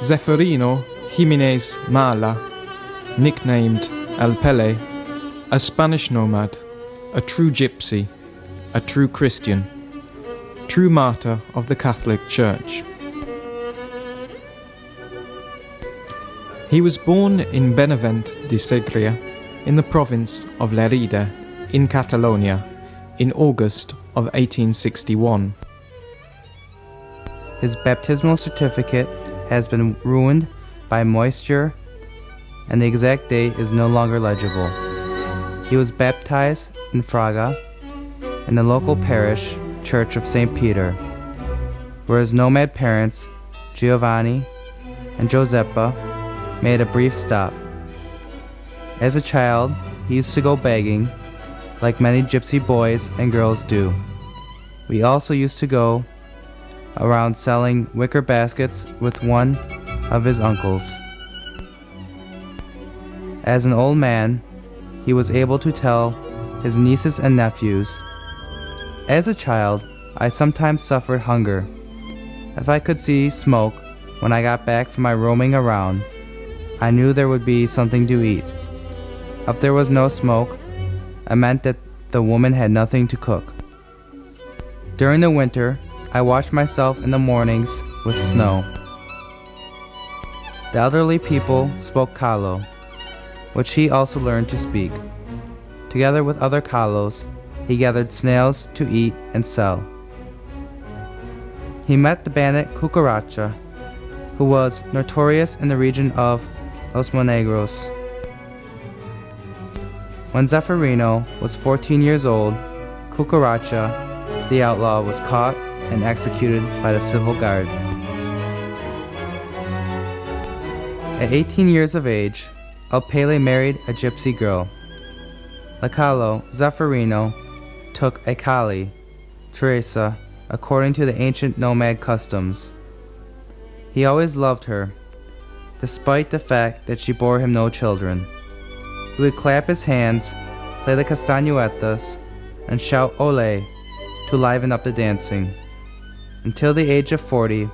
Ceferino Giménez Malla, nicknamed El Pelé, a Spanish nomad, a true Gypsy, a true Christian, true martyr of the Catholic Church. He was born in Benavent de Segria, in the province of Lerida, in Catalonia, in August of 1861. His baptismal certificate has been ruined by moisture, and the exact date is no longer legible. He was baptized in Fraga, in the local parish church of St. Peter, where his nomad parents, Giovanni and Giuseppa, made a brief stop. As a child, he used to go begging, like many gypsy boys and girls do. We also used to go around selling wicker baskets with one of his uncles. As an old man, he was able to tell his nieces and nephews, "As a child, I sometimes suffered hunger. If I could see smoke when I got back from my roaming around, I knew there would be something to eat. If there was no smoke, it meant that the woman had nothing to cook. During the winter, I washed myself in the mornings with snow." The elderly people spoke Kalo, which he also learned to speak. Together with other Kalos, he gathered snails to eat and sell. He met the bandit Cucaracha, who was notorious in the region of Los Monegros. When Ceferino was 14 years old, Cucaracha, the outlaw, was caught and executed by the civil guard. At 18 years of age, El Pelé married a gypsy girl. La Calo, Ceferino, took a Kali, Teresa, according to the ancient nomad customs. He always loved her, despite the fact that she bore him no children. He would clap his hands, play the castañuetas, and shout "Ole" to liven up the dancing. Until the age of 40,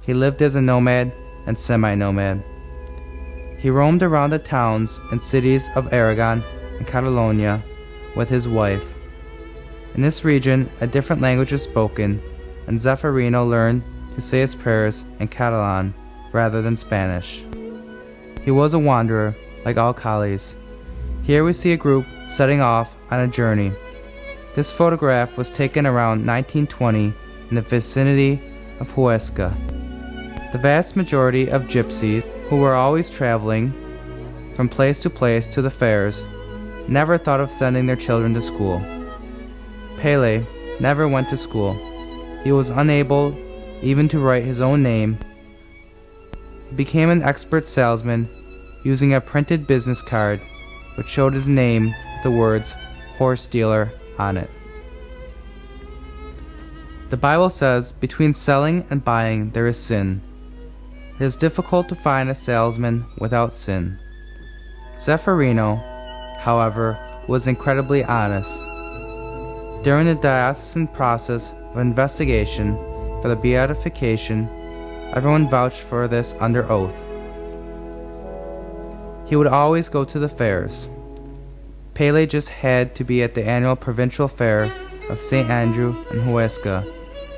he lived as a nomad and semi-nomad. He roamed around the towns and cities of Aragon and Catalonia with his wife. In this region, a different language is spoken, and Ceferino learned to say his prayers in Catalan rather than Spanish. He was a wanderer, like all Kalis. Here we see a group setting off on a journey. This photograph was taken around 1920 in the vicinity of Huesca. The vast majority of gypsies, who were always traveling from place to place to the fairs, never thought of sending their children to school. Pelé never went to school. He was unable even to write his own name. He became an expert salesman using a printed business card which showed his name with the words "horse dealer" on it. The Bible says, between selling and buying there is sin. It is difficult to find a salesman without sin. Ceferino, however, was incredibly honest. During the diocesan process of investigation for the beatification, everyone vouched for this under oath. He would always go to the fairs. Pelé just had to be at the annual provincial fair of St. Andrew in Huesca,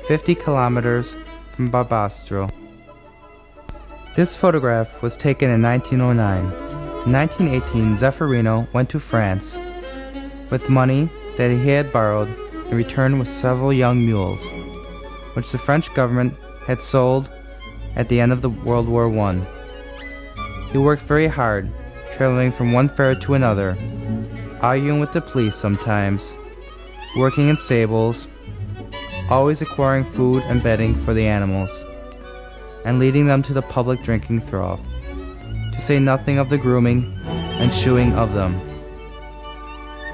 50 kilometers from Barbastro. This photograph was taken in 1909. In 1918, Ceferino went to France with money that he had borrowed and returned with several young mules, which the French government had sold at the end of the World War I. He worked very hard, traveling from one fair to another, arguing with the police sometimes, working in stables, always acquiring food and bedding for the animals, and leading them to the public drinking trough, to say nothing of the grooming and shoeing of them.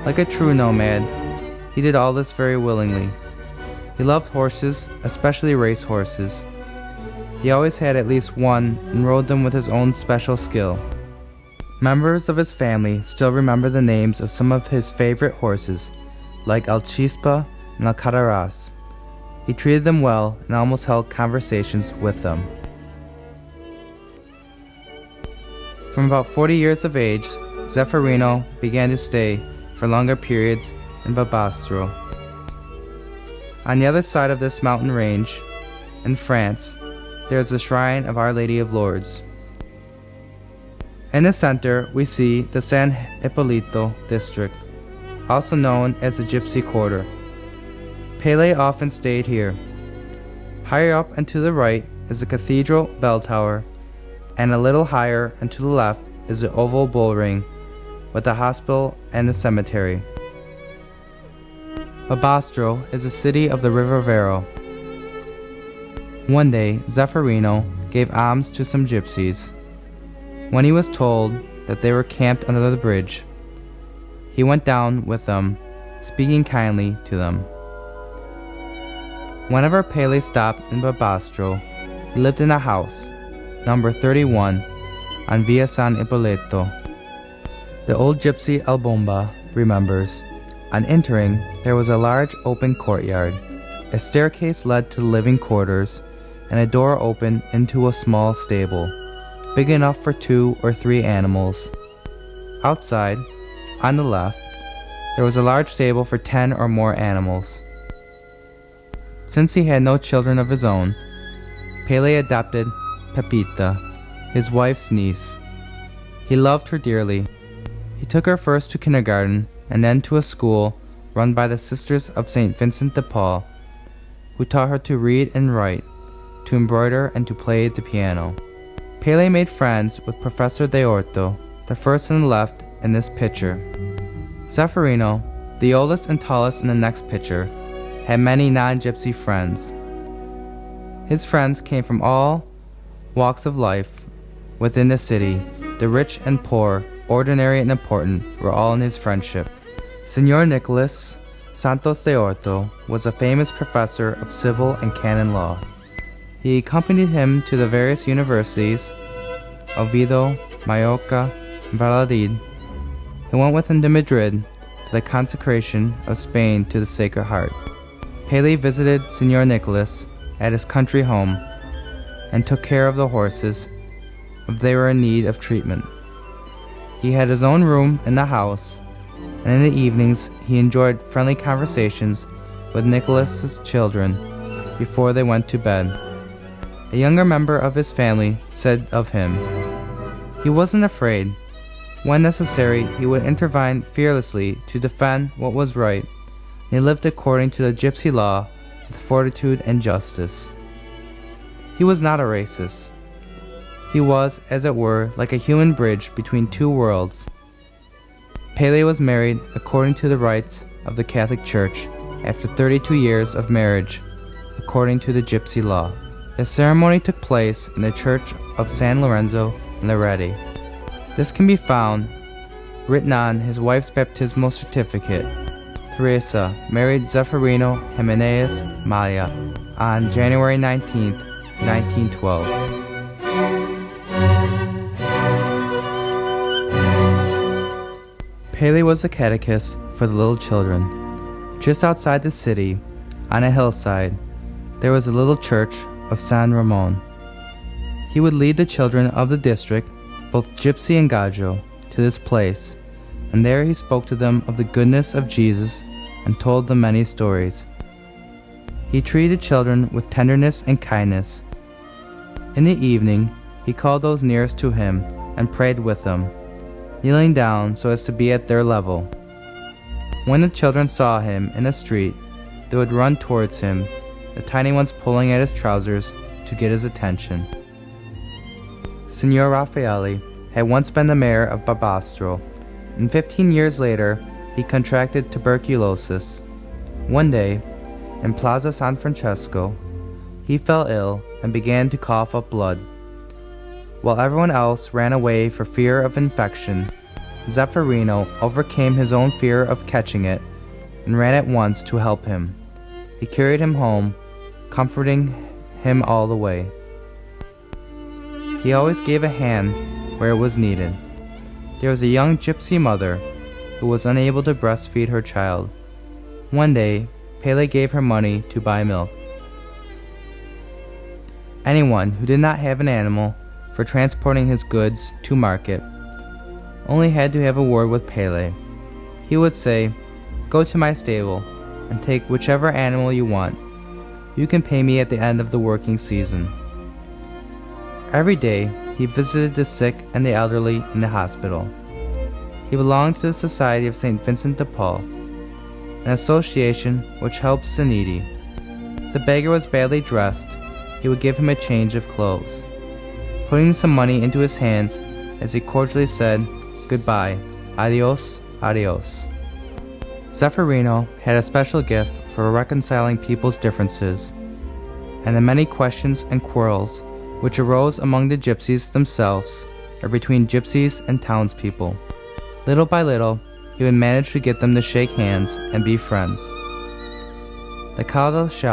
Like a true nomad, he did all this very willingly. He loved horses, especially race horses. He always had at least one and rode them with his own special skill. Members of his family still remember the names of some of his favorite horses, like El Chispa and El Cadaraz. He treated them well and almost held conversations with them. From about 40 years of age, Ceferino began to stay for longer periods in Barbastro. On the other side of this mountain range, in France, there is the shrine of Our Lady of Lourdes. In the center, we see the San Hipólito district, also known as the Gypsy Quarter. Pelé often stayed here. Higher up and to the right is the cathedral bell tower, and a little higher and to the left is the oval bull ring with the hospital and the cemetery. Barbastro is a city of the River Vero. One day, Ceferino gave alms to some gypsies. When he was told that they were camped under the bridge, he went down with them, speaking kindly to them. Whenever Pelé stopped in Barbastro, he lived in a house, number 31, on Via San Ippolito. The old gypsy El Bomba remembers, on entering, there was a large open courtyard. A staircase led to the living quarters, and a door opened into a small stable, big enough for 2 or 3 animals. Outside, on the left, there was a large stable for 10 or more animals. Since he had no children of his own, Pelé adopted Pepita, his wife's niece. He loved her dearly. He took her first to kindergarten and then to a school run by the Sisters of St. Vincent de Paul, who taught her to read and write, to embroider and to play the piano. Pelé made friends with Professor de Orto, the first on the left in this picture. Ceferino, the oldest and tallest in the next picture, had many non-gypsy friends. His friends came from all walks of life within the city. The rich and poor, ordinary and important, were all in his friendship. Señor Nicolas Santos de Orto was a famous professor of civil and canon law. He accompanied him to the various universities, Oviedo, Mallorca, and Valladolid. He went with him to Madrid for the consecration of Spain to the Sacred Heart. Pelé visited Señor Nicolas at his country home and took care of the horses if they were in need of treatment. He had his own room in the house, and in the evenings he enjoyed friendly conversations with Nicolas's children before they went to bed. A younger member of his family said of him, "He wasn't afraid. When necessary, he would intervene fearlessly to defend what was right. He lived according to the gypsy law with fortitude and justice." He was not a racist. He was, as it were, like a human bridge between 2 worlds. Pelé was married according to the rites of the Catholic Church after 32 years of marriage, according to the gypsy law. The ceremony took place in the church of San Lorenzo in Loretti. This can be found written on his wife's baptismal certificate. Teresa married Ceferino Giménez Malla on January 19, 1912. Pelé was the catechist for the little children. Just outside the city, on a hillside, there was a little church of San Ramon. He would lead the children of the district, both gypsy and gajo, to this place, and there he spoke to them of the goodness of Jesus and told them many stories. He treated children with tenderness and kindness. In the evening, he called those nearest to him and prayed with them, kneeling down so as to be at their level. When the children saw him in the street, they would run towards him, the tiny ones pulling at his trousers to get his attention. Signor Raffaelli had once been the mayor of Barbastro, and 15 years later, he contracted tuberculosis. One day, in Plaza San Francesco, he fell ill and began to cough up blood. While everyone else ran away for fear of infection, Ceferino overcame his own fear of catching it and ran at once to help him. He carried him home, comforting him all the way. He always gave a hand where it was needed. There was a young gypsy mother who was unable to breastfeed her child. One day, Pelé gave her money to buy milk. Anyone who did not have an animal for transporting his goods to market, only had to have a word with Pelé. He would say, "Go to my stable and take whichever animal you want. You can pay me at the end of the working season." Every day, he visited the sick and the elderly in the hospital. He belonged to the Society of St. Vincent de Paul, an association which helps the needy. If the beggar was badly dressed, he would give him a change of clothes, putting some money into his hands as he cordially said, "Goodbye, adios, adios." Ceferino had a special gift for reconciling people's differences, and the many questions and quarrels which arose among the gypsies themselves or between gypsies and townspeople. Little by little, he would manage to get them to shake hands and be friends. The Catechist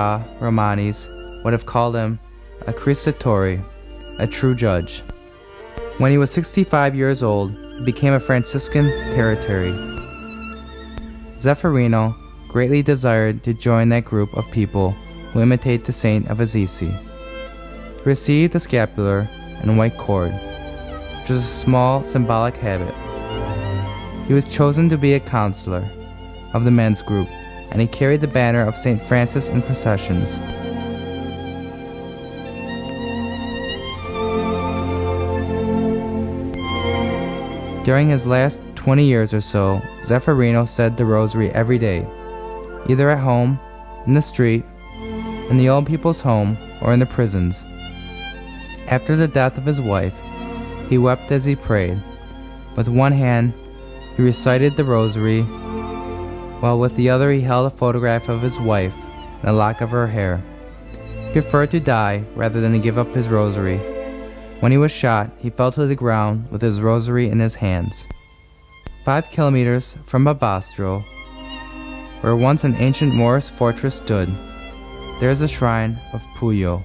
Romanis would have called him a Christatore, a true judge. When he was 65 years old, he became a Franciscan territory. Ceferino greatly desired to join that group of people who imitate the saint of Assisi. He received a scapular and white cord, which was a small symbolic habit. He was chosen to be a counselor of the men's group, and he carried the banner of St. Francis in processions. During his last 20 years or so, Ceferino said the Rosary every day, either at home, in the street, in the old people's home, or in the prisons. After the death of his wife, he wept as he prayed. With one hand, he recited the Rosary, while with the other he held a photograph of his wife and a lock of her hair. He preferred to die rather than to give up his Rosary. When he was shot, he fell to the ground with his Rosary in his hands. 5 kilometers from Babastro, where once an ancient Moorish fortress stood, there is a shrine of Puyo.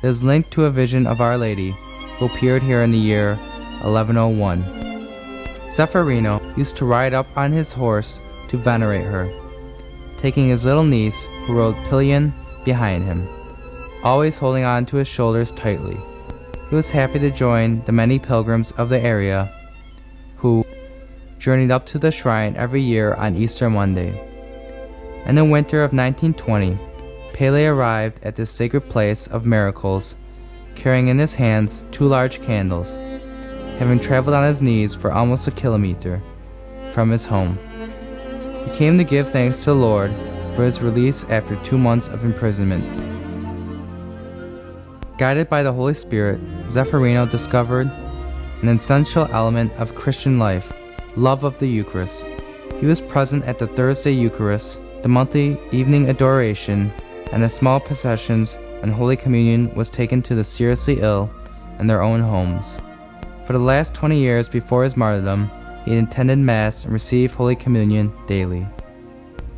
It is linked to a vision of Our Lady, who appeared here in the year 1101. Ceferino used to ride up on his horse to venerate her, taking his little niece, who rode pillion, behind him, always holding on to his shoulders tightly. He was happy to join the many pilgrims of the area who journeyed up to the shrine every year on Easter Monday. In the winter of 1920, Pelé arrived at this sacred place of miracles, carrying in his hands 2 large candles, having traveled on his knees for almost a kilometer from his home. He came to give thanks to the Lord for his release after 2 months of imprisonment. Guided by the Holy Spirit, Ceferino discovered an essential element of Christian life, love of the Eucharist. He was present at the Thursday Eucharist, the monthly evening adoration, and the small processions when Holy Communion was taken to the seriously ill in their own homes. For the last 20 years before his martyrdom, he attended Mass and received Holy Communion daily.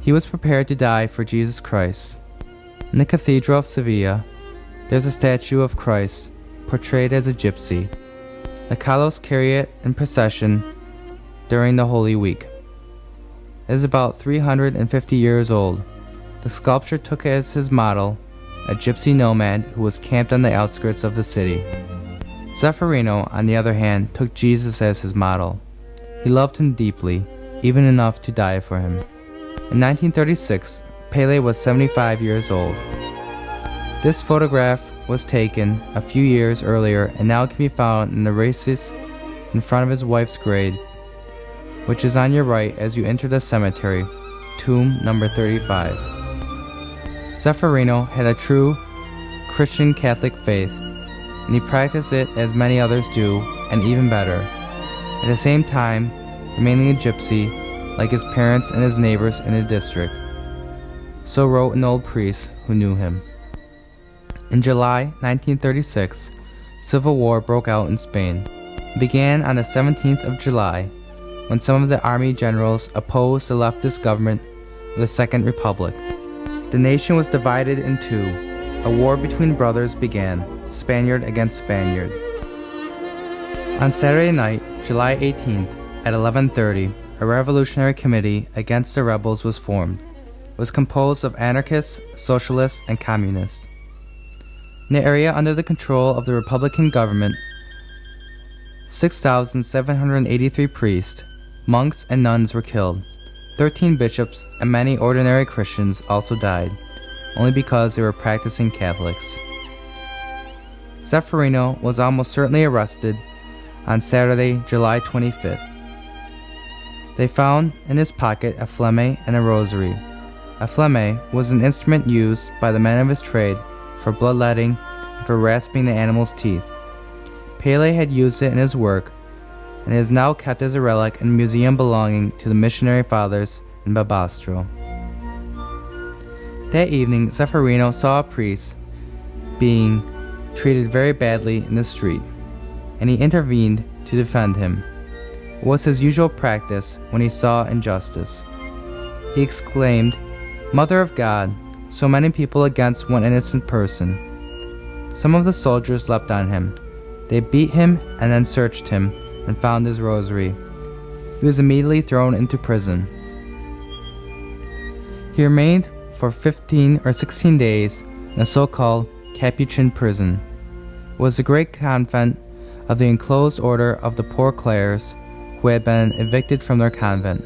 He was prepared to die for Jesus Christ. In the Cathedral of Sevilla, there's a statue of Christ, portrayed as a gypsy. The Calos carry it in procession during the Holy Week. It is about 350 years old. The sculptor took as his model a gypsy nomad who was camped on the outskirts of the city. Ceferino, on the other hand, took Jesus as his model. He loved him deeply, even enough to die for him. In 1936, Pelé was 75 years old. This photograph was taken a few years earlier and now can be found in the races in front of his wife's grave, which is on your right as you enter the cemetery, tomb number 35. Ceferino had a true Christian Catholic faith, and he practiced it as many others do, and even better. At the same time, remaining a gypsy, like his parents and his neighbors in the district. So wrote an old priest who knew him. In July 1936, civil war broke out in Spain. It began on the 17th of July, when some of the army generals opposed the leftist government of the Second Republic. The nation was divided in two. A war between brothers began, Spaniard against Spaniard. On Saturday night, July 18th, at 11:30, a revolutionary committee against the rebels was formed. It was composed of anarchists, socialists, and communists. In the area under the control of the Republican government, 6,783 priests, monks, and nuns were killed. 13 bishops and many ordinary Christians also died, only because they were practicing Catholics. Ceferino was almost certainly arrested on Saturday, July 25th. They found in his pocket a flemme and a rosary. A flemme was an instrument used by the men of his trade for bloodletting and for rasping the animal's teeth. Pelé had used it in his work, and it is now kept as a relic in a museum belonging to the missionary fathers in Barbastro. That evening, Ceferino saw a priest being treated very badly in the street, and he intervened to defend him. It was his usual practice when he saw injustice. He exclaimed, "Mother of God, so many people against one innocent person." Some of the soldiers leapt on him. They beat him and then searched him and found his rosary. He was immediately thrown into prison. He remained for 15 or 16 days in a so-called Capuchin prison. It was the great convent of the enclosed order of the Poor Clares, who had been evicted from their convent.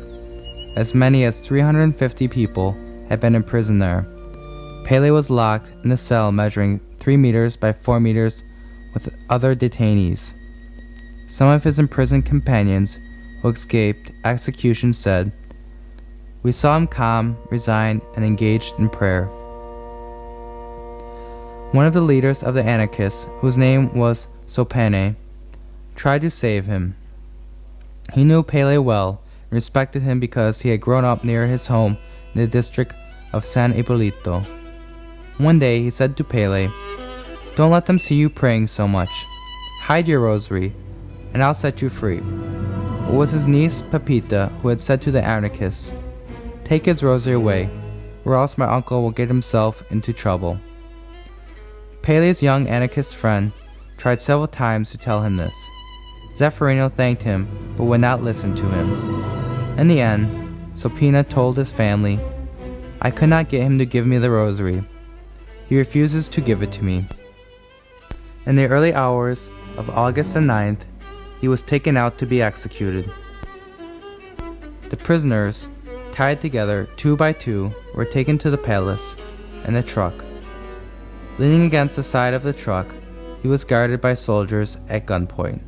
As many as 350 people had been imprisoned there. Pelé was locked in a cell measuring 3 meters by 4 meters with other detainees. Some of his imprisoned companions who escaped execution said, "We saw him calm, resigned, and engaged in prayer." One of the leaders of the anarchists, whose name was Sopane, tried to save him. He knew Pelé well and respected him because he had grown up near his home in the district of San Hipólito. One day he said to Pelé, "Don't let them see you praying so much. Hide your rosary, and I'll set you free." It was his niece Pepita who had said to the anarchists, "Take his rosary away, or else my uncle will get himself into trouble." Pelé's young anarchist friend tried several times to tell him this. Ceferino thanked him, but would not listen to him. In the end, Sopina told his family, "I could not get him to give me the rosary. He refuses to give it to me." In the early hours of August the 9th, he was taken out to be executed. The prisoners, tied together 2 by 2, were taken to the palace in a truck. Leaning against the side of the truck, he was guarded by soldiers at gunpoint.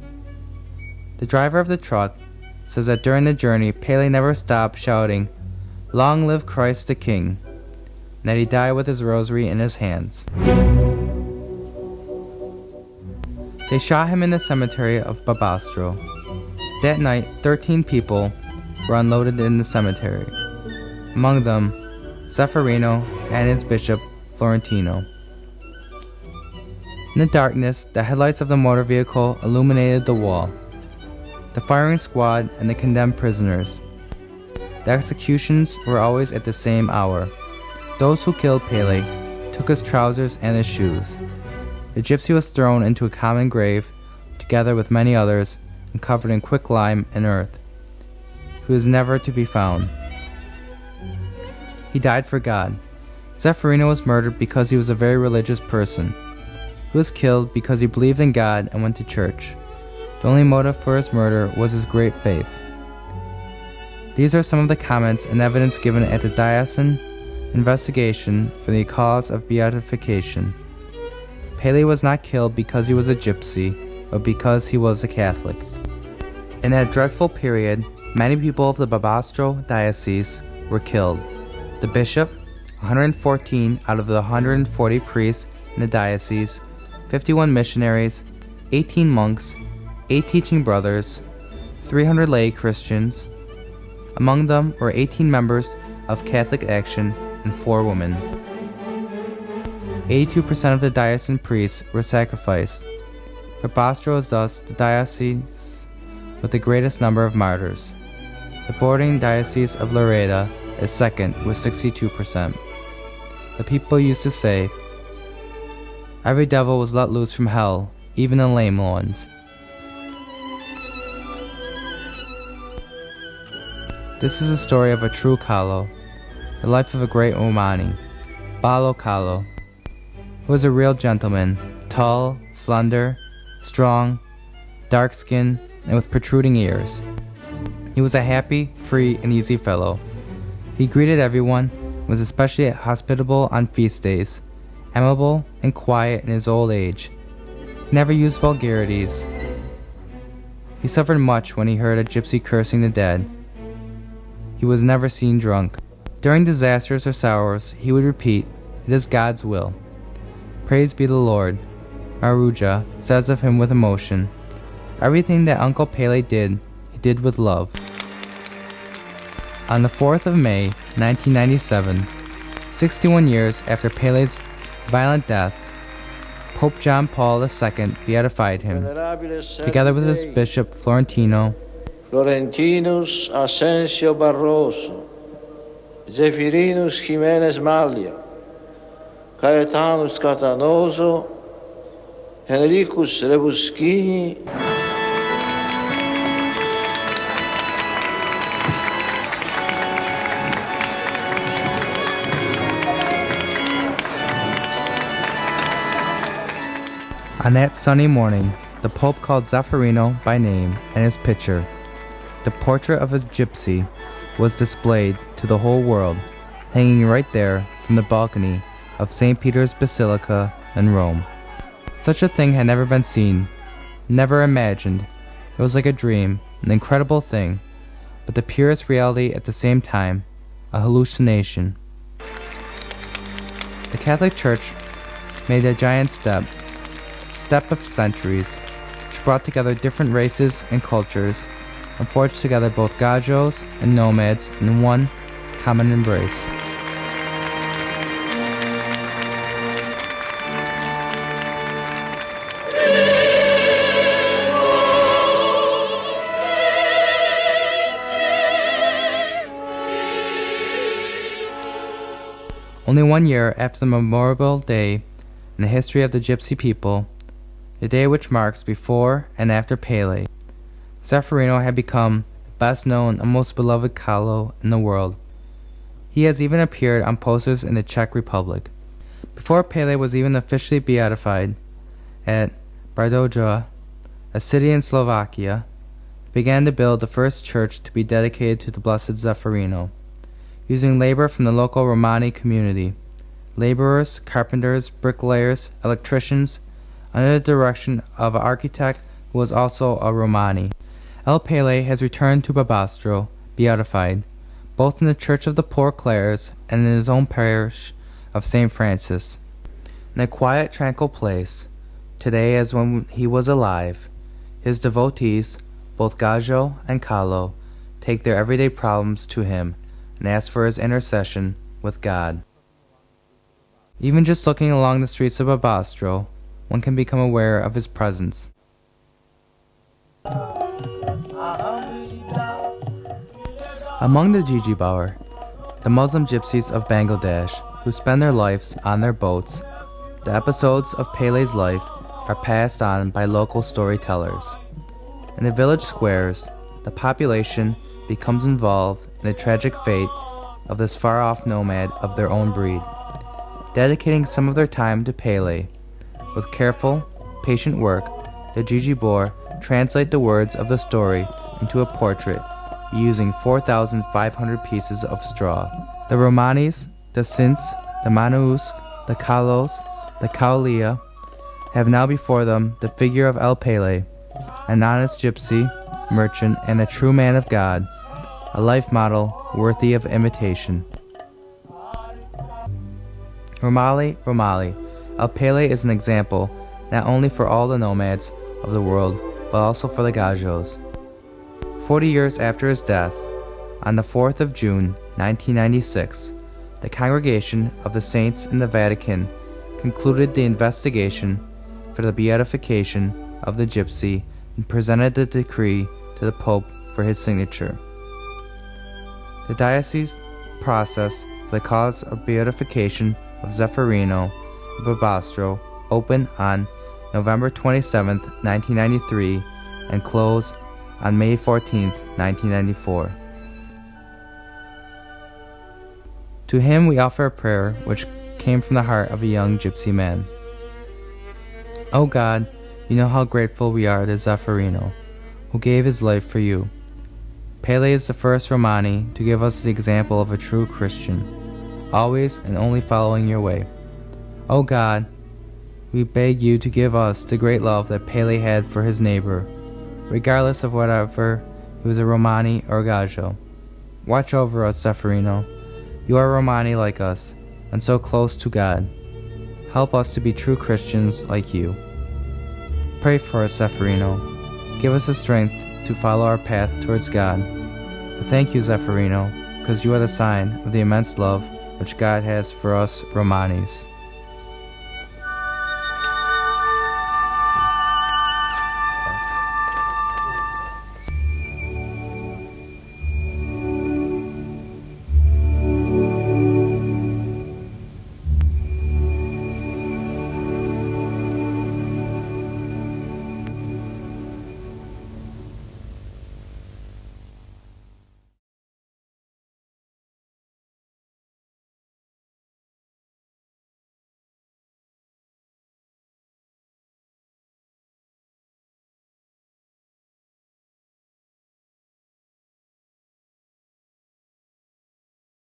The driver of the truck says that during the journey, Pelé never stopped shouting, "Long live Christ the King," and that he died with his rosary in his hands. They shot him in the cemetery of Barbastro. That night, 13 people were unloaded in the cemetery, among them Ceferino and his bishop Florentino. In the darkness, the headlights of the motor vehicle illuminated the wall, the firing squad, and the condemned prisoners. The executions were always at the same hour. Those who killed Pelé took his trousers and his shoes. The gypsy was thrown into a common grave, together with many others, and covered in quicklime and earth. He was never to be found. He died for God. Ceferino was murdered because he was a very religious person. He was killed because he believed in God and went to church. The only motive for his murder was his great faith. These are some of the comments and evidence given at the diocesan investigation for the cause of beatification. Pelé was not killed because he was a gypsy, but because he was a Catholic. In that dreadful period, many people of the Barbastro diocese were killed. The bishop, 114 out of the 140 priests in the diocese, 51 missionaries, 18 monks, 8 teaching brothers, 300 lay Christians. Among them were 18 members of Catholic Action and 4 women. 82% of the diocesan priests were sacrificed. Barbastro is thus the diocese with the greatest number of martyrs. The bordering diocese of Loreda is second with 62%. The people used to say, "Every devil was let loose from hell, even the lame ones." This is the story of a true Calo, the life of a great Romani, Ballo Calo. He was a real gentleman, tall, slender, strong, dark-skinned, and with protruding ears. He was a happy, free, and easy fellow. He greeted everyone, was especially hospitable on feast days, amiable and quiet in his old age. He never used vulgarities. He suffered much when he heard a gypsy cursing the dead. He was never seen drunk. During disasters or sorrows, he would repeat, "It is God's will." Praise be the Lord. Maruja says of him with emotion, "Everything that Uncle Pelé did, he did with love." On the 4th of May, 1997, 61 years after Pelé's violent death, Pope John Paul II beatified him, together with his Bishop Florentinus Asensio Barroso, Ceferino Giménez Malla, Caetanus Catanoso, Henricus Rebuschini, On that sunny morning, the Pope called Ceferino by name and his picture. The portrait of a gypsy was displayed to the whole world, hanging right there from the balcony of St. Peter's Basilica in Rome. Such a thing had never been seen, never imagined. It was like a dream, an incredible thing, but the purest reality at the same time, a hallucination. The Catholic Church made a giant step of centuries, which brought together different races and cultures, and forged together both gajos and nomads in one common embrace. Only 1 year after the memorable day in the history of the Gypsy people, the day which marks before and after Pelé, Ceferino had become the best known and most beloved Caló in the world. He has even appeared on posters in the Czech Republic. Before Pelé was even officially beatified, at Bardoja, a city in Slovakia, began to build the first church to be dedicated to the Blessed Ceferino, using labor from the local Romani community, laborers, carpenters, bricklayers, electricians, under the direction of an architect who was also a Romani. El Pelé has returned to Babastro, beatified, both in the Church of the Poor Clares and in his own parish of St. Francis. In a quiet, tranquil place, today as when he was alive, his devotees, both Gajo and Caló, take their everyday problems to him and ask for his intercession with God. Even just looking along the streets of Babastro, one can become aware of his presence. Among the Gigi Bauer, the Muslim gypsies of Bangladesh who spend their lives on their boats, the episodes of Pelé's life are passed on by local storytellers. In the village squares, the population becomes involved in the tragic fate of this far-off nomad of their own breed, dedicating some of their time to Pelé. With careful, patient work, the Gigi Bor translate the words of the story into a portrait using 4,500 pieces of straw. The Romanis, the Sints, the Manus, the Kalos, the Kaulia have now before them the figure of El Pelé, an honest gypsy, merchant, and a true man of God, a life model worthy of imitation. Romali, El Pelé is an example not only for all the nomads of the world, but also for the Gajos. 40 years after his death, on the 4th of June, 1996, the Congregation of the Saints in the Vatican concluded the investigation for the beatification of the gypsy and presented the decree to the Pope for his signature. The diocese process for the cause of beatification of Ceferino of Babastro opened on November 27, 1993, and closed on May 14, 1994. To him we offer a prayer which came from the heart of a young gypsy man. O God, you know how grateful we are to Ceferino, who gave his life for you. Pelé is the first Romani to give us the example of a true Christian, always and only following your way. O God, we beg you to give us the great love that Pelé had for his neighbor, regardless of whether he was a Romani or Gajo. Watch over us, Ceferino. You are Romani like us, and so close to God. Help us to be true Christians like you. Pray for us, Ceferino. Give us the strength to follow our path towards God. But thank you, Ceferino, because you are the sign of the immense love which God has for us Romanis.